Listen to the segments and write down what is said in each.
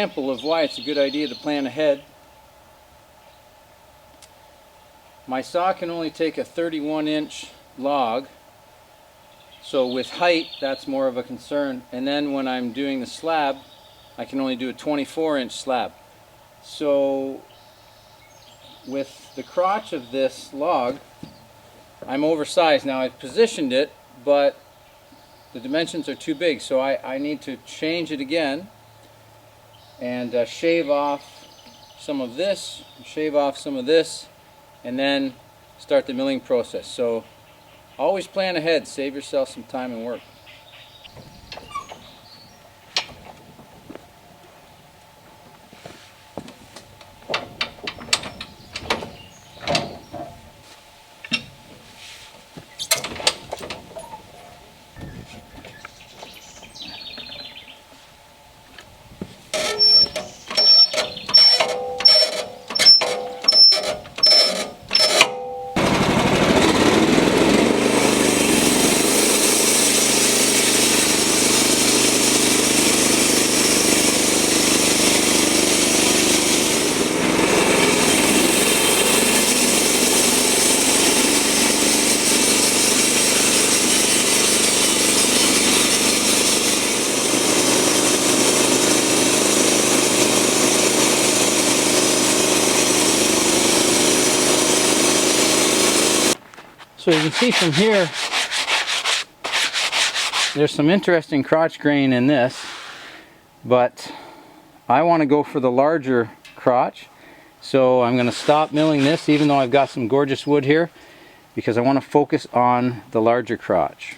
example of why it's a good idea to plan ahead. My saw can only take a 31-inch log, so with height that's more of a concern, and then when I'm doing the slab I can only do a 24-inch slab. So with the crotch of this log I'm oversized. Now I've positioned it, but the dimensions are too big, so I need to change it again and shave off some of this, shave off some of this, and then start the milling process. So always plan ahead, save yourself some time and work. So you can see from here, there's some interesting crotch grain in this, but I want to go for the larger crotch. So I'm going to stop milling this, even though I've got some gorgeous wood here, because I want to focus on the larger crotch.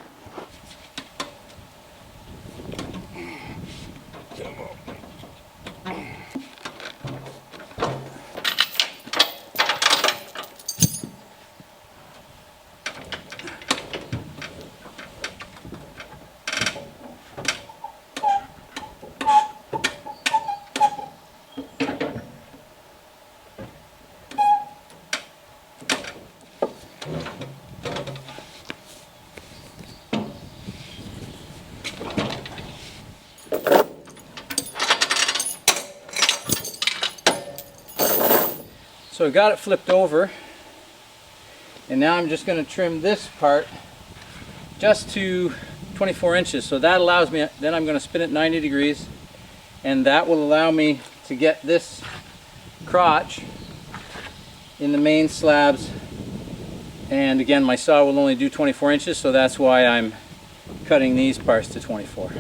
So I got it flipped over, and now I'm just going to trim this part just to 24 inches. So that allows me, then I'm going to spin it 90 degrees, and that will allow me to get this crotch in the main slabs. And again, my saw will only do 24 inches, so that's why I'm cutting these parts to 24.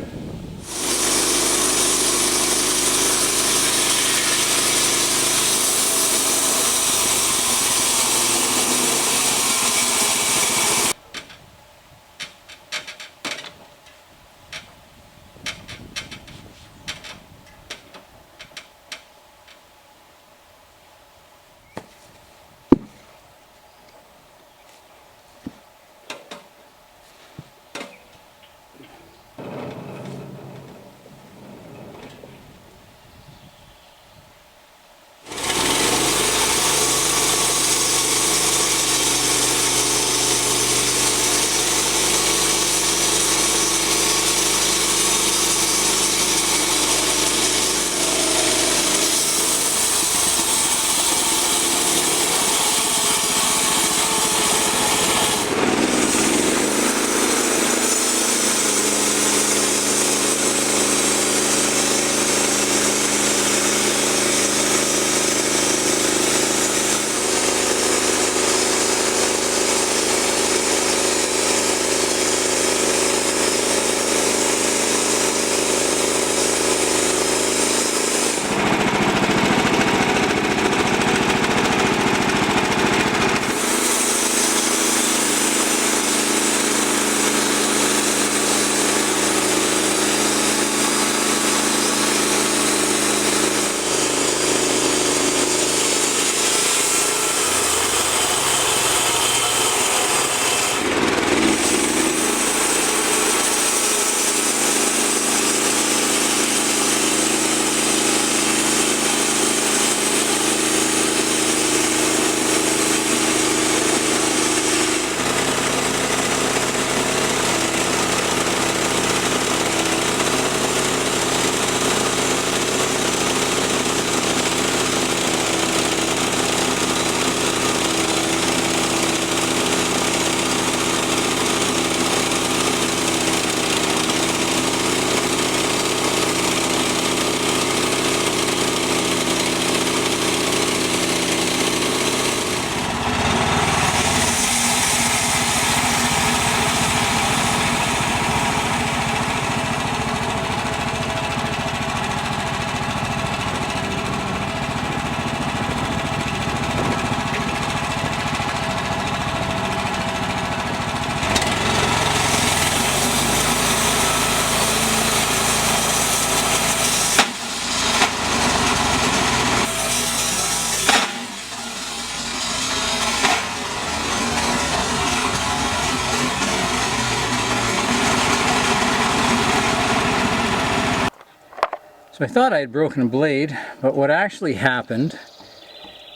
So I thought I had broken a blade, but what actually happened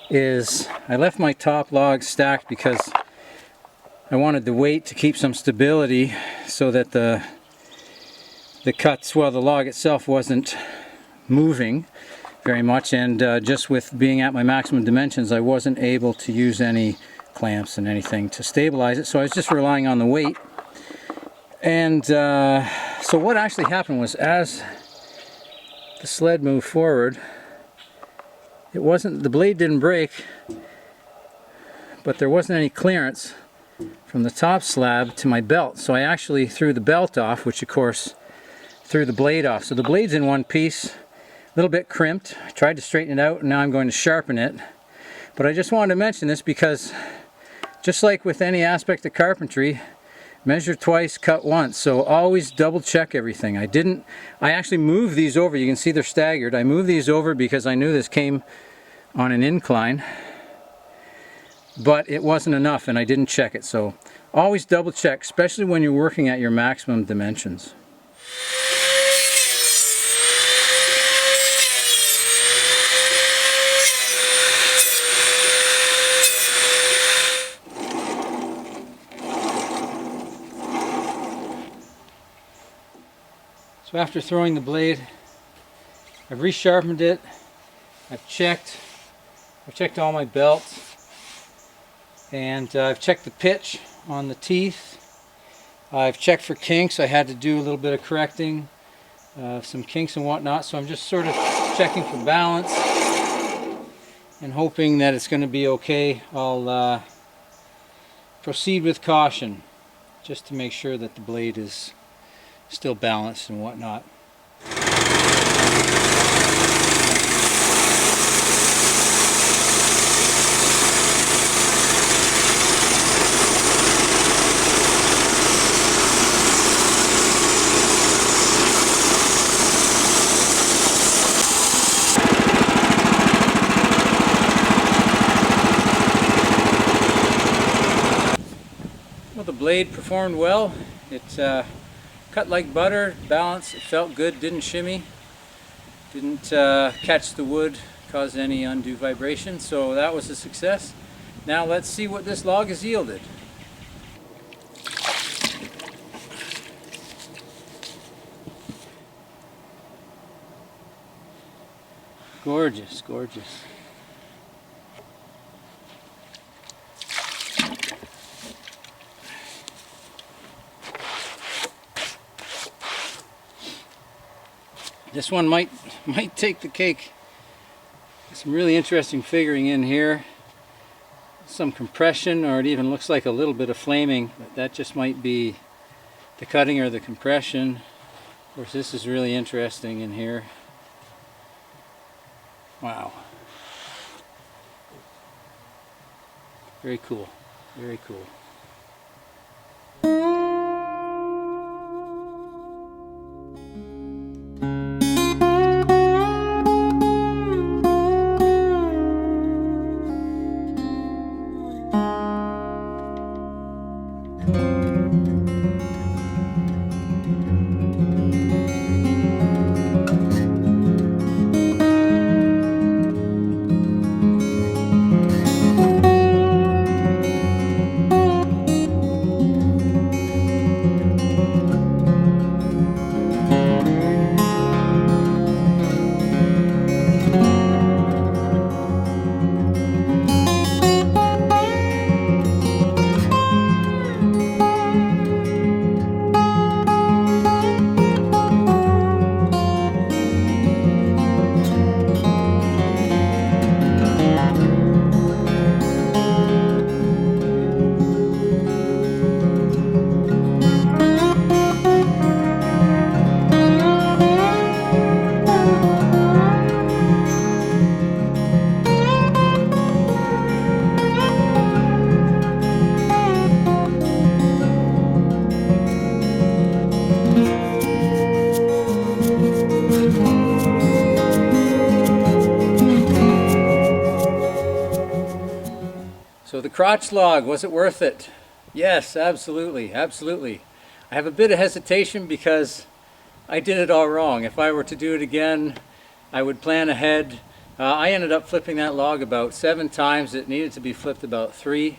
is I left my top log stacked because I wanted the weight to keep some stability so that the cuts, well, the log itself wasn't moving very much, and just with being at my maximum dimensions, I wasn't able to use any clamps and anything to stabilize it, so I was just relying on the weight. And so what actually happened was, as the sled moved forward, the blade didn't break, but there wasn't any clearance from the top slab to my belt, so I actually threw the belt off, which of course threw the blade off. So the blade's in one piece, a little bit crimped. I tried to straighten it out, and now I'm going to sharpen it. But I just wanted to mention this because, just like with any aspect of carpentry, measure twice, cut once. So always double check everything. I actually moved these over. You can see they're staggered. I moved these over because I knew this came on an incline, but it wasn't enough and I didn't check it. So always double check, especially when you're working at your maximum dimensions. So after throwing the blade, I've resharpened it, I've checked all my belts, and I've checked the pitch on the teeth. I've checked for kinks. I had to do a little bit of correcting, some kinks and whatnot, so I'm just sort of checking for balance and hoping that it's going to be okay. I'll proceed with caution just to make sure that the blade is still balanced and whatnot. Well, the blade performed well. It cut like butter, balanced, it felt good, didn't shimmy, didn't catch the wood, cause any undue vibration, so that was a success. Now let's see what this log has yielded. Gorgeous, gorgeous. This one might take the cake. Some really interesting figuring in here. Some compression, or it even looks like a little bit of flaming, but that just might be the cutting or the compression. Of course, this is really interesting in here. Wow. Very cool. Very cool. So the crotch log, was it worth it? Yes, absolutely, absolutely. I have a bit of hesitation because I did it all wrong. If I were to do it again, I would plan ahead. I ended up flipping that log about 7 times. It needed to be flipped about 3.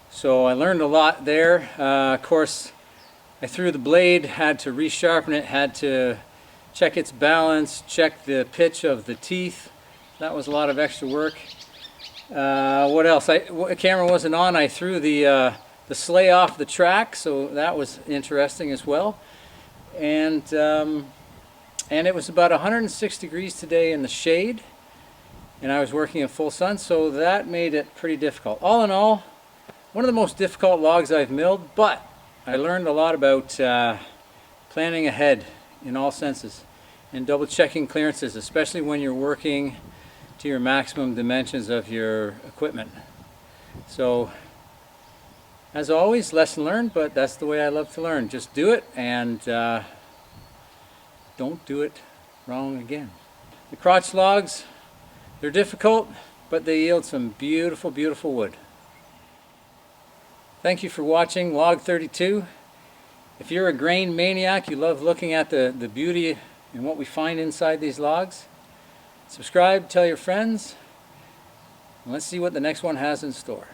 So I learned a lot there. Of course, I threw the blade, had to resharpen it, had to check its balance, check the pitch of the teeth. That was a lot of extra work. What else? The camera wasn't on. I threw the sleigh off the track, so that was interesting as well. And it was about 106 degrees today in the shade, and I was working in full sun, so that made it pretty difficult. All in all, one of the most difficult logs I've milled, but I learned a lot about planning ahead in all senses and double checking clearances, especially when you're working to your maximum dimensions of your equipment. So as always, lesson learned, but that's the way I love to learn. Just do it and don't do it wrong again. The crotch logs, they're difficult, but they yield some beautiful, beautiful wood. Thank you for watching Log 32. If you're a grain maniac, you love looking at the beauty and what we find inside these logs, subscribe, tell your friends, and let's see what the next one has in store.